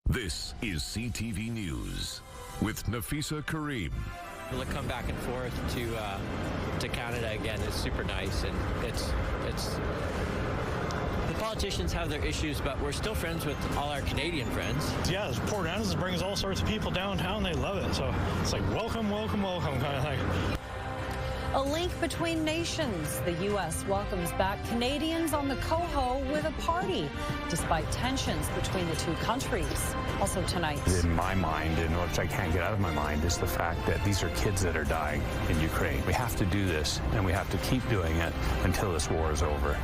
This is CTV News with Nafisa Kareem. To come back and forth to Canada again is super nice, and it's the politicians have their issues, but we're still friends with all our Canadian friends. Yeah, Port Angeles brings all sorts of people downtown. They love it, so it's like welcome, welcome, welcome kind of thing. A link between nations. The U.S. welcomes back Canadians on the Coho with a party, despite tensions between the two countries. Also tonight. In my mind, and which I can't get out of my mind, is the fact that these are kids that are dying in Ukraine. We have to do this, and we have to keep doing it until this war is over.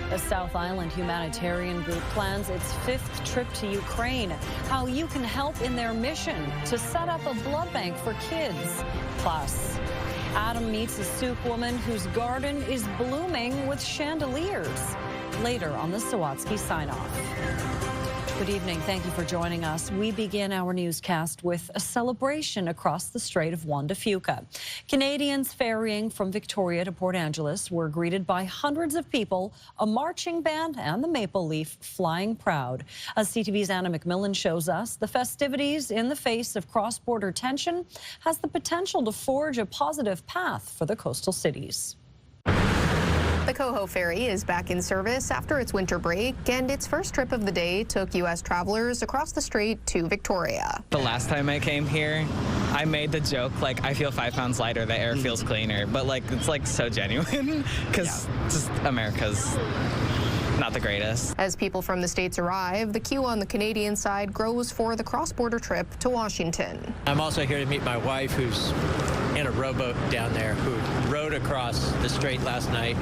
The South Island Humanitarian group plans its 5th trip to Ukraine. How you can help in their mission to set up a blood bank for kids. Plus, Adam meets a Sioux woman whose garden is blooming with chandeliers. Later on the Sawatsky sign-off. Good evening. Thank you for joining us. We begin our newscast with a celebration across the Strait of Juan de Fuca. Canadians ferrying from Victoria to Port Angeles were greeted by hundreds of people, a marching band, and the maple leaf flying proud. As CTV's Anna McMillan shows us, the festivities in the face of cross-border tension has the potential to forge a positive path for the coastal cities. The Coho Ferry is back in service after its winter break, and its first trip of the day took U.S. travelers across the strait to Victoria. The last time I came here, I made the joke, like, I feel 5 pounds lighter, the air feels cleaner, but, like, it's, like, so genuine, because just America's not the greatest. As people from the States arrive, the queue on the Canadian side grows for the cross-border trip to Washington. I'm also here to meet my wife, who's in a rowboat down there, who rowed across the strait last night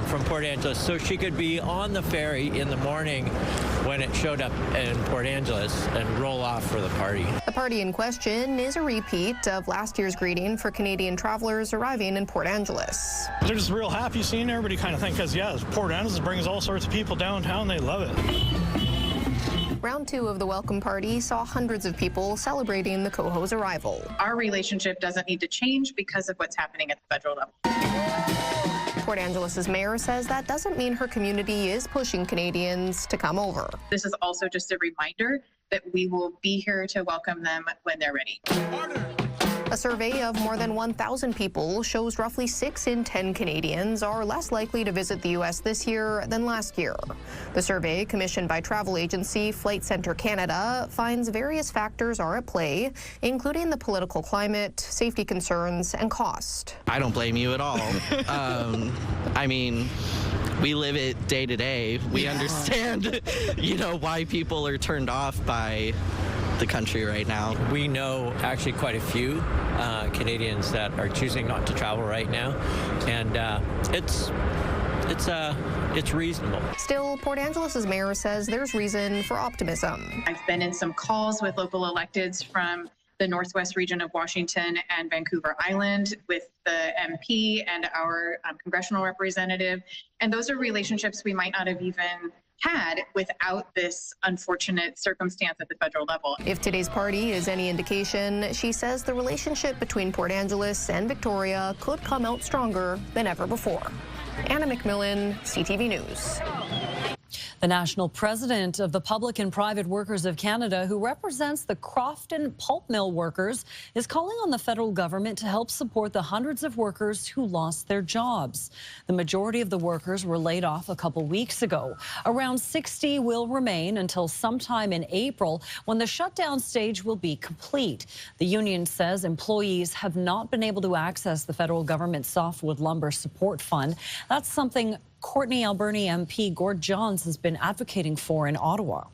from Port Angeles, so she could be on the ferry in the morning when it showed up in Port Angeles and roll off for the party. The party in question is a repeat of last year's greeting for Canadian travelers arriving in Port Angeles. They're just real happy seeing everybody kind of thing, because, yeah, Port Angeles brings all sorts of people downtown. They love it. Round 2 of the welcome party saw hundreds of people celebrating the Coho's arrival. Our relationship doesn't need to change because of what's happening at the federal level. Port Angeles' mayor says that doesn't mean her community is pushing Canadians to come over. This is also just a reminder that we will be here to welcome them when they're ready. A survey of more than 1,000 people shows roughly 6 in 10 Canadians are less likely to visit the U.S. this year than last year. The survey, commissioned by travel agency Flight Centre Canada, finds various factors are at play, including the political climate, safety concerns, and cost. I don't blame you at all. I mean, we live it day to day. We understand, why people are turned off by the country right now. We know actually quite a few Canadians that are choosing not to travel right now, and it's reasonable. Still, Port Angeles' mayor says there's reason for optimism. I've been in some calls with local electeds from the Northwest region of Washington and Vancouver Island with the MP and our congressional representative, and those are relationships we might not have even had without this unfortunate circumstance at the federal level. If today's party is any indication, she says the relationship between Port Angeles and Victoria could come out stronger than ever before. Anna McMillan, CTV News. The national president of the Public and Private Workers of Canada, who represents the Crofton pulp mill workers, is calling on the federal government to help support the hundreds of workers who lost their jobs. The majority of the workers were laid off a couple weeks ago. Around 60 will remain until sometime in April, when the shutdown stage will be complete. The union says employees have not been able to access the federal government softwood lumber support fund. That's something Courtney Alberni MP Gord Johns has been advocating for in Ottawa.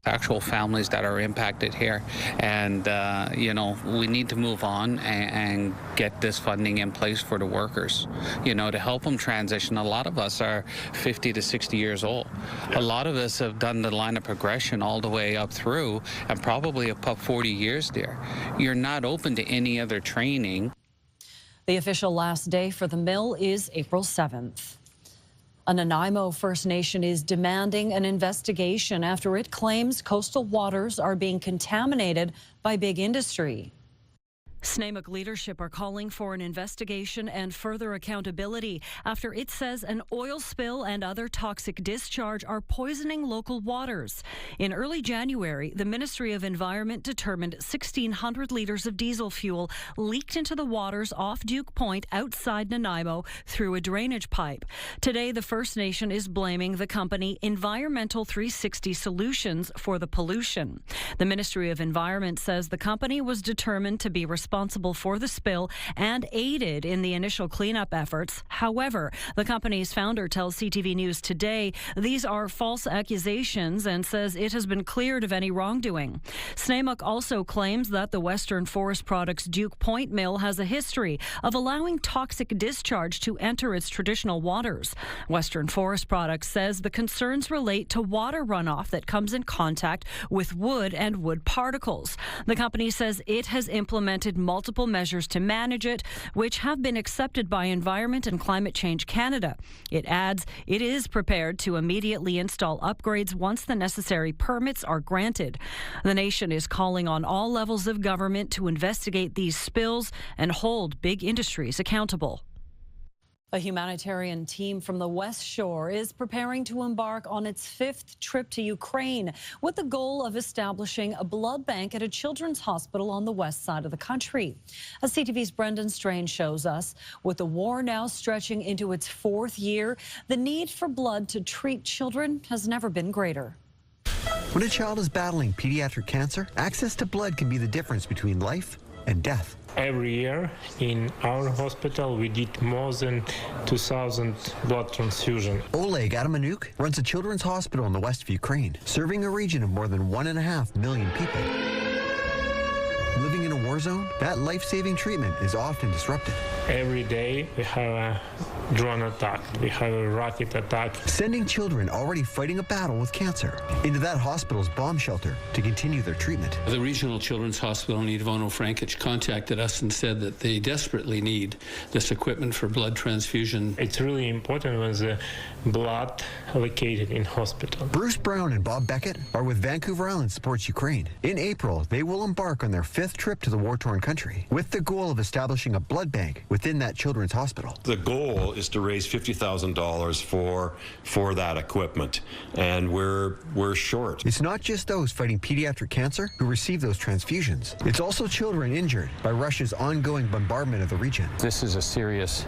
Actual families that are impacted here, and we need to move on and get this funding in place for the workers, to help them transition. A lot of us are 50 to 60 years old. A lot of us have done the line of progression all the way up through, and probably up 40 years there. You're not open to any other training. The official last day for the mill is April 7th. A Nanaimo First Nation is demanding an investigation after it claims coastal waters are being contaminated by big industry. Nanaimo leadership are calling for an investigation and further accountability after it says an oil spill and other toxic discharge are poisoning local waters. In early January, the Ministry of Environment determined 1,600 litres of diesel fuel leaked into the waters off Duke Point outside Nanaimo through a drainage pipe. Today, the First Nation is blaming the company Environmental 360 Solutions for the pollution. The Ministry of Environment says the company was determined to be responsible for the spill and aided in the initial cleanup efforts. However, the company's founder tells CTV News today these are false accusations and says it has been cleared of any wrongdoing. Nanaimo also claims that the Western Forest Products Duke Point mill has a history of allowing toxic discharge to enter its traditional waters. Western Forest Products says the concerns relate to water runoff that comes in contact with wood and wood particles. The company says it has implemented multiple measures to manage it, which have been accepted by Environment and Climate Change Canada. It adds it is prepared to immediately install upgrades once the necessary permits are granted. The nation is calling on all levels of government to investigate these spills and hold big industries accountable. A humanitarian team from the West Shore is preparing to embark on its 5th trip to Ukraine with the goal of establishing a blood bank at a children's hospital on the west side of the country. As CTV's Brendan Strain shows us, with the war now stretching into its 4th year, the need for blood to treat children has never been greater. When a child is battling pediatric cancer, access to blood can be the difference between life and death. Every year in our hospital we did more than 2,000 blood transfusions. Oleg Adamanuk runs a children's hospital in the west of Ukraine, serving a region of more than 1.5 million people. Living in a war zone, that life-saving treatment is often disrupted. Every day we have a drone attack, we have a rocket attack. Sending children already fighting a battle with cancer into that hospital's bomb shelter to continue their treatment. The Regional Children's Hospital in Ivano-Frankivsk contacted us and said that they desperately need this equipment for blood transfusion. It's really important when the blood located in hospital. Bruce Brown and Bob Beckett are with Vancouver Island Supports Ukraine. In April, they will embark on their 5th trip to the war-torn country with the goal of establishing a blood bank within that children's hospital. The goal is to raise $50,000 for that equipment, and we're short. It's not just those fighting pediatric cancer who receive those transfusions. It's also children injured by Russia's ongoing bombardment of the region. This is a serious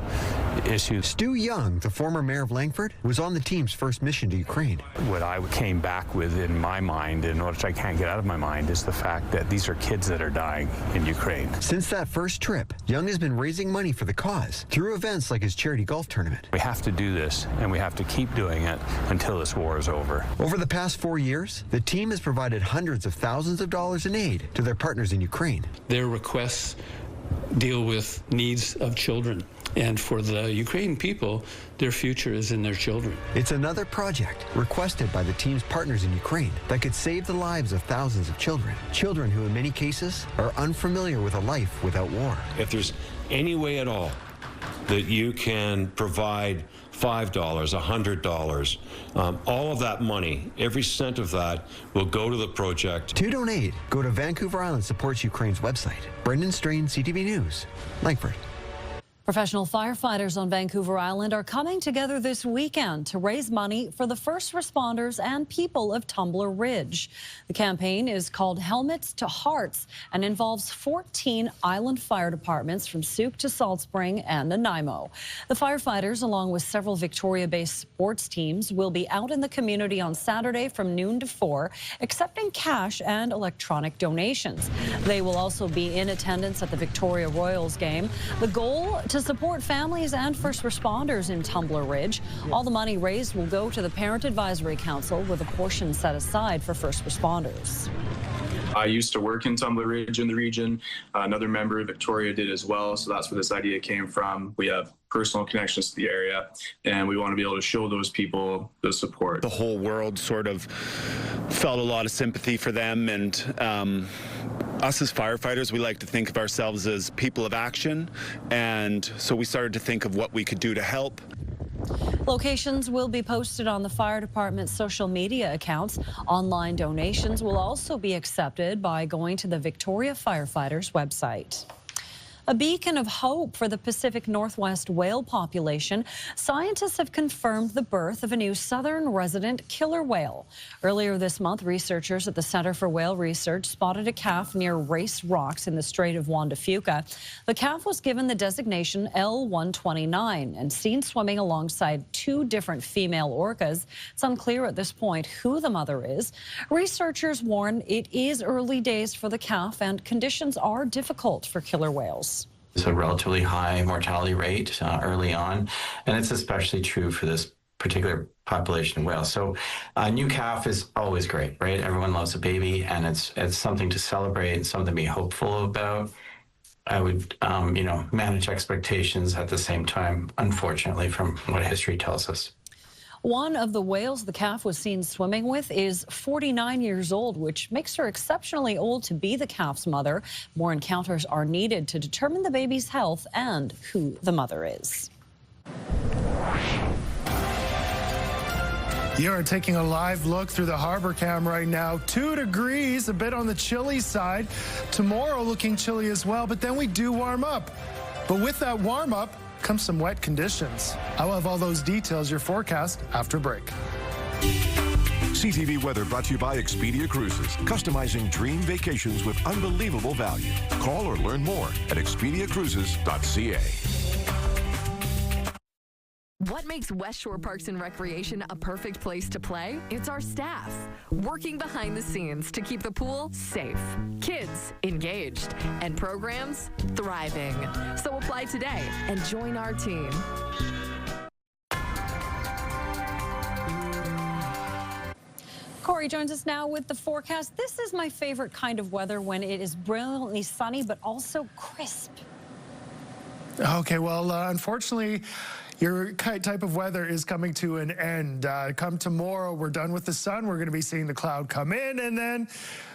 issue. Stu Young, the former mayor of Langford, was on the team's first mission to Ukraine. What I came back with in my mind, and which I can't get out of my mind, is the fact that these are kids that are dying in Ukraine. Since that first trip, Young has been raising money for the cause through events like his charity golf tournament. We have to do this, and we have to keep doing it until this war is over. Over the past 4 years, the team has provided hundreds of thousands of dollars in aid to their partners in Ukraine. Their requests deal with needs of children. And for the Ukrainian people, their future is in their children. It's another project requested by the team's partners in Ukraine that could save the lives of thousands of children. Children who in many cases are unfamiliar with a life without war. If there's any way at all that you can provide $5, $100, all of that money, every cent of that will go to the project. To donate, go to Vancouver Island Supports Ukraine's website. Brendan Strain, CTV News, Langford. Professional firefighters on Vancouver Island are coming together this weekend to raise money for the first responders and people of Tumbler Ridge. The campaign is called Helmets to Hearts and involves 14 island fire departments from Souk to Salt Spring and Nanaimo. The firefighters, along with several Victoria-based sports teams, will be out in the community on Saturday from noon to 4, accepting cash and electronic donations. They will also be in attendance at the Victoria Royals game. The goal to support families and first responders in Tumbler Ridge. All the money raised will go to the Parent Advisory Council, with a portion set aside for first responders. I used to work in Tumbler Ridge in the region. Another member of Victoria did as well, so that's where this idea came from. We have personal connections to the area, and we want to be able to show those people the support. The whole world sort of felt a lot of sympathy for them, and us as firefighters, we like to think of ourselves as people of action, and so we started to think of what we could do to help. Locations will be posted on the fire department's social media accounts. Online donations will also be accepted by going to the Victoria Firefighters website. A beacon of hope for the Pacific Northwest whale population, scientists have confirmed the birth of a new southern resident killer whale. Earlier this month, researchers at the Center for Whale Research spotted a calf near Race Rocks in the Strait of Juan de Fuca. The calf was given the designation L129 and seen swimming alongside 2 different female orcas. It's unclear at this point who the mother is. Researchers warn it is early days for the calf and conditions are difficult for killer whales. It's a relatively high mortality rate early on, and it's especially true for this particular population of whales. So a new calf is always great, right? Everyone loves a baby, and it's something to celebrate, something to be hopeful about. I would, manage expectations at the same time, unfortunately, from what history tells us. One of the whales the calf was seen swimming with is 49 years old, which makes her exceptionally old to be the calf's mother. More encounters are needed to determine the baby's health and who the mother is. You are taking a live look through the harbor cam right now. 2 degrees, a bit on the chilly side. Tomorrow looking chilly as well, but then we do warm up. But with that warm up comes some wet conditions. I'll have all those details, your forecast, after break. CTV weather brought to you by Expedia Cruises, customizing dream vacations with unbelievable value. Call or learn more at expediacruises.ca. What makes West Shore Parks and Recreation a perfect place to play? It's our staff, working behind the scenes to keep the pool safe, kids engaged, and programs thriving. So apply today and join our team. Corey joins us now with the forecast. This is my favorite kind of weather, when it is brilliantly sunny but also crisp. Okay, well, unfortunately, your type of weather is coming to an end. Come tomorrow, we're done with the sun. We're going to be seeing the cloud come in, and then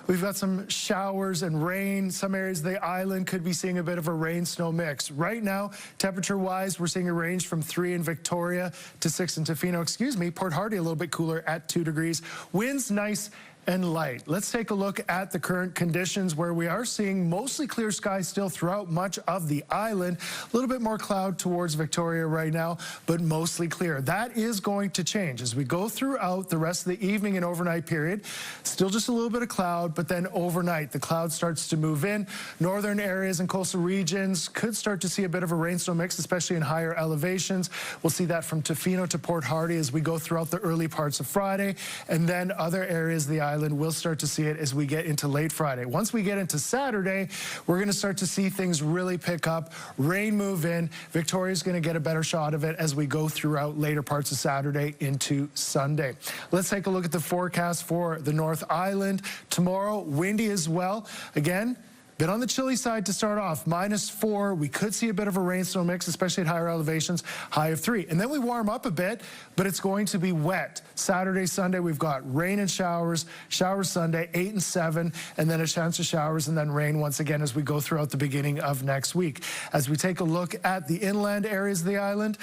we've got some showers and rain. Some areas of the island could be seeing a bit of a rain-snow mix. Right now, temperature-wise, we're seeing a range from 3 in Victoria to 6 in Tofino. Port Hardy a little bit cooler at 2 degrees. Winds nice and light. Let's take a look at the current conditions, where we are seeing mostly clear skies still throughout much of the island. A little bit more cloud towards Victoria right now, but mostly clear. That is going to change as we go throughout the rest of the evening and overnight period. Still just a little bit of cloud, but then overnight the cloud starts to move in. Northern areas and coastal regions could start to see a bit of a rain-snow mix, especially in higher elevations. We'll see that from Tofino to Port Hardy as we go throughout the early parts of Friday, and then other areas of the island we'll start to see it as we get into late Friday. Once we get into Saturday, we're going to start to see things really pick up, rain move in. Victoria's going to get a better shot of it as we go throughout later parts of Saturday into Sunday. Let's take a look at the forecast for the North Island. Tomorrow, windy as well. Again, bit on the chilly side to start off, -4. We could see a bit of a rain-snow mix, especially at higher elevations, high of 3. And then we warm up a bit, but it's going to be wet. Saturday, Sunday, we've got rain and showers. Showers Sunday, 8 and 7, and then a chance of showers and then rain once again as we go throughout the beginning of next week. As we take a look at the inland areas of the island,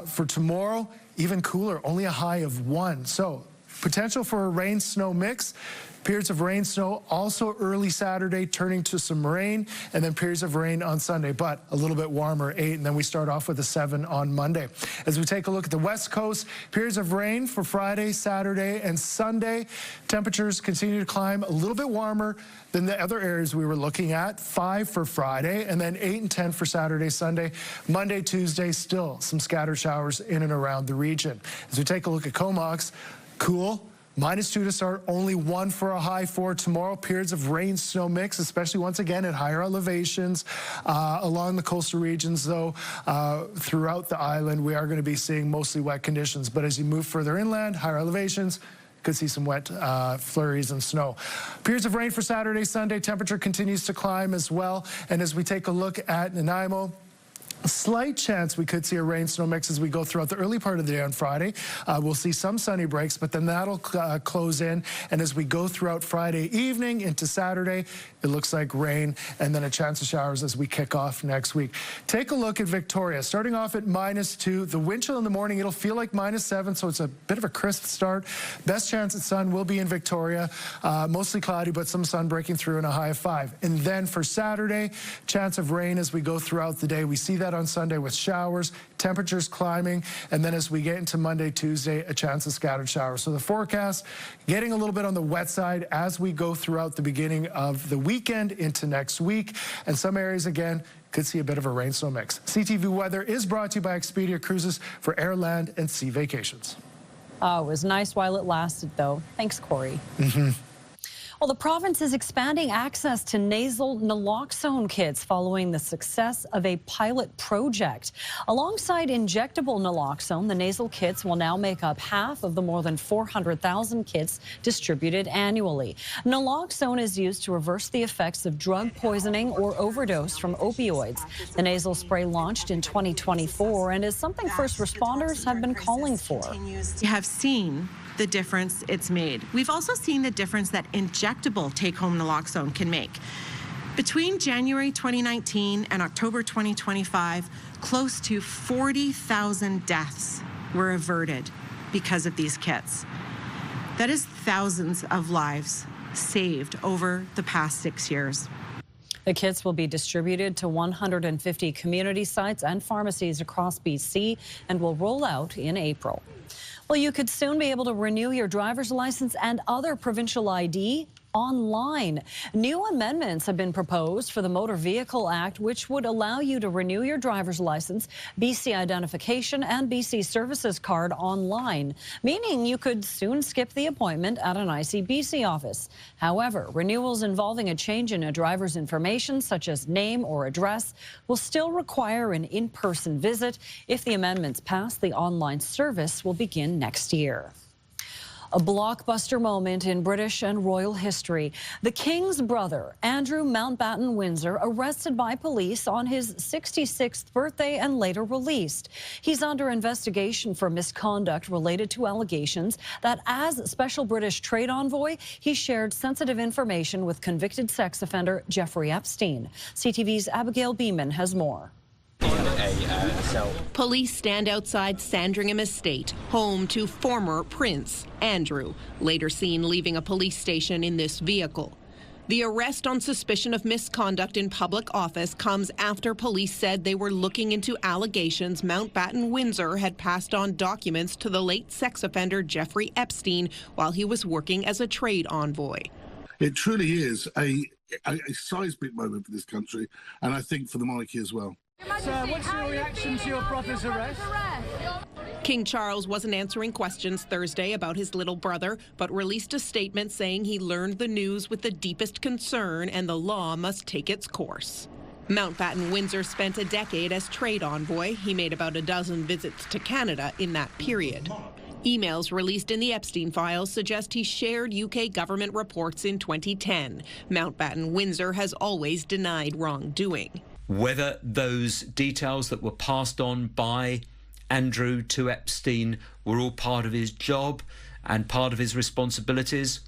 for tomorrow, even cooler, only a high of 1. So potential for a rain-snow mix. Periods of rain, snow, also early Saturday, turning to some rain, and then periods of rain on Sunday, but a little bit warmer, 8, and then we start off with a 7 on Monday. As we take a look at the West Coast, periods of rain for Friday, Saturday, and Sunday. Temperatures continue to climb, a little bit warmer than the other areas we were looking at. 5 for Friday, and then 8 and 10 for Saturday, Sunday. Monday, Tuesday, still some scattered showers in and around the region. As we take a look at Comox, cool. -2 to start, only 1 for a high for tomorrow. Periods of rain, snow mix, especially once again at higher elevations. Along the coastal regions, though, throughout the island, we are going to be seeing mostly wet conditions. But as you move further inland, higher elevations, could see some wet flurries and snow. Periods of rain for Saturday, Sunday. Temperature continues to climb as well. And as we take a look at Nanaimo, slight chance we could see a rain-snow mix as we go throughout the early part of the day on Friday. We'll see some sunny breaks, but then that'll close in. And as we go throughout Friday evening into Saturday, it looks like rain and then a chance of showers as we kick off next week. Take a look at Victoria. Starting off at -2. The wind chill in the morning, it'll feel like -7, so it's a bit of a crisp start. Best chance at sun will be in Victoria. Mostly cloudy, but some sun breaking through and a high of 5. And then for Saturday, chance of rain as we go throughout the day. We see that on Sunday with showers, temperatures climbing, and then as we get into Monday, Tuesday, a chance of scattered showers. So the forecast getting a little bit on the wet side as we go throughout the beginning of the weekend into next week. And some areas, again, could see a bit of a rain-snow mix. CTV Weather is brought to you by Expedia Cruises for air, land, and sea vacations. Oh, it was nice while it lasted, though. Thanks, Corey. Well, the province is expanding access to nasal naloxone kits following the success of a pilot project. Alongside injectable naloxone, the nasal kits will now make up half of the more than 400,000 kits distributed annually. Naloxone is used to reverse the effects of drug poisoning or overdose from opioids. The nasal spray launched in 2024 and is something first responders have been calling for. We have seen the difference it's made. We've also seen the difference that injectable take-home naloxone can make. Between January 2019 and October 2025, close to 40,000 deaths were averted because of these kits. That is thousands of lives saved over the past 6 years. The kits will be distributed to 150 community sites and pharmacies across BC and will roll out in April. Well, you could soon be able to renew your driver's license and other provincial ID online. New amendments have been proposed for the Motor Vehicle Act, which would allow you to renew your driver's license, BC identification, and BC services card online, meaning you could soon skip the appointment at an ICBC office. However, renewals involving a change in a driver's information, such as name or address, will still require an in-person visit. If the amendments pass, the online service will begin next year. A blockbuster moment in British and royal history. The King's brother, Andrew Mountbatten Windsor, arrested by police on his 66th birthday and later released. He's under investigation for misconduct related to allegations that as Special British Trade Envoy, he shared sensitive information with convicted sex offender Jeffrey Epstein. CTV's Abigail Beeman has more. Police stand outside Sandringham Estate, home to former Prince Andrew, later seen leaving a police station in this vehicle. The arrest on suspicion of misconduct in public office comes after police said they were looking into allegations Mountbatten Windsor had passed on documents to the late sex offender Jeffrey Epstein while he was working as a trade envoy. It truly is a seismic moment for this country, and I think for the monarchy as well. Sir, what's your reaction to your brother's arrest? King Charles wasn't answering questions Thursday about his little brother, but released a statement saying he learned the news with the deepest concern and the law must take its course. Mountbatten Windsor spent a decade as trade envoy. He made about a dozen visits to Canada in that period. Emails released in the Epstein files suggest he shared UK government reports in 2010. Mountbatten Windsor has always denied wrongdoing. Whether those details that were passed on by Andrew to Epstein were all part of his job and part of his responsibilities,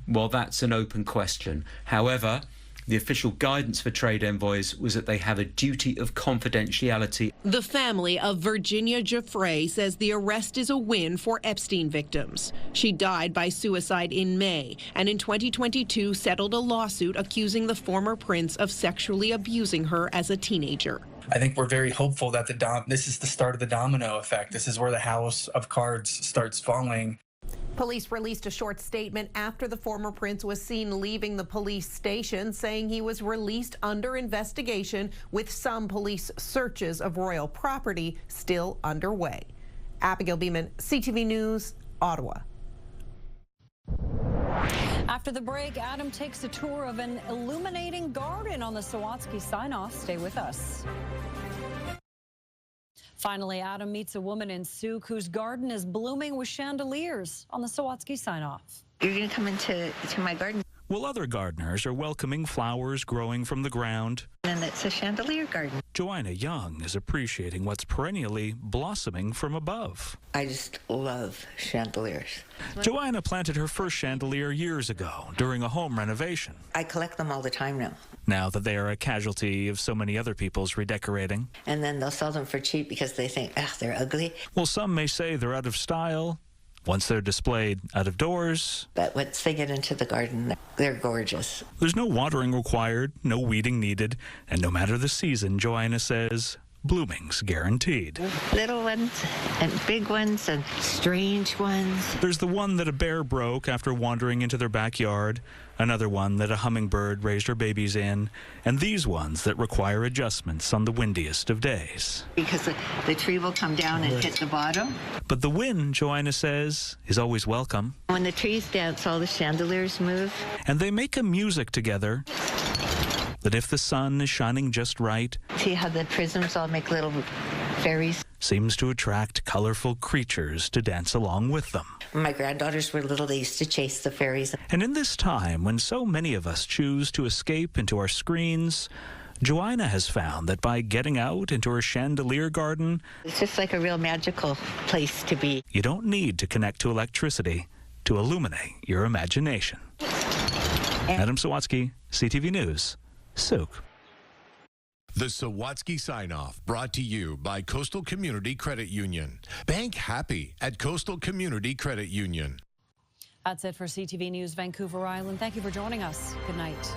well, that's an open question. However, the official guidance for trade envoys was that they have a duty of confidentiality. The family of Virginia Giuffre says the arrest is a win for Epstein victims. She died by suicide in May and in 2022 settled a lawsuit accusing the former prince of sexually abusing her as a teenager. I think we're very hopeful that this is the start of the domino effect. This is where the house of cards starts falling. Police released a short statement after the former prince was seen leaving the police station, saying he was released under investigation with some police searches of royal property still underway. Abigail Beeman, CTV News, Ottawa. After the break, Adam takes a tour of an illuminating garden on the Sawatsky sign-off. Stay with us. Finally, Adam meets a woman in Souk whose garden is blooming with chandeliers on the Sawatsky sign-off. You're going to come into my garden. while other gardeners are welcoming flowers growing from the ground. And it's a chandelier garden. Joanna Young is appreciating what's perennially blossoming from above. I just love chandeliers. Joanna planted her first chandelier years ago during a home renovation. I collect them all the time now. Now that they are a casualty of so many other people's redecorating. And then they'll sell them for cheap because they think, they're ugly. Well, some may say they're out of style once they're displayed out of doors. But once they get into the garden, they're gorgeous. There's no watering required, no weeding needed, and no matter the season, Joanna says, blooming's guaranteed. Little ones and big ones and strange ones. There's the one that a bear broke after wandering into their backyard, another one that a hummingbird raised her babies in, and these ones that require adjustments on the windiest of days. Because the tree will come down and hit the bottom. But the wind, Joanna says, is always welcome. When the trees dance, all the chandeliers move. And they make a music together that if the sun is shining just right, see how the prisms all make little fairies? Seems to attract colorful creatures to dance along with them. When my granddaughters were little, they used to chase the fairies. And in this time when so many of us choose to escape into our screens, Joanna has found that by getting out into her chandelier garden, it's just like a real magical place to be. You don't need to connect to electricity to illuminate your imagination. Adam Sawatsky, CTV News, Souk. The Sawatsky Sign-Off, brought to you by Coastal Community Credit Union. Bank happy at Coastal Community Credit Union. That's it for CTV News Vancouver Island. Thank you for joining us. Good night.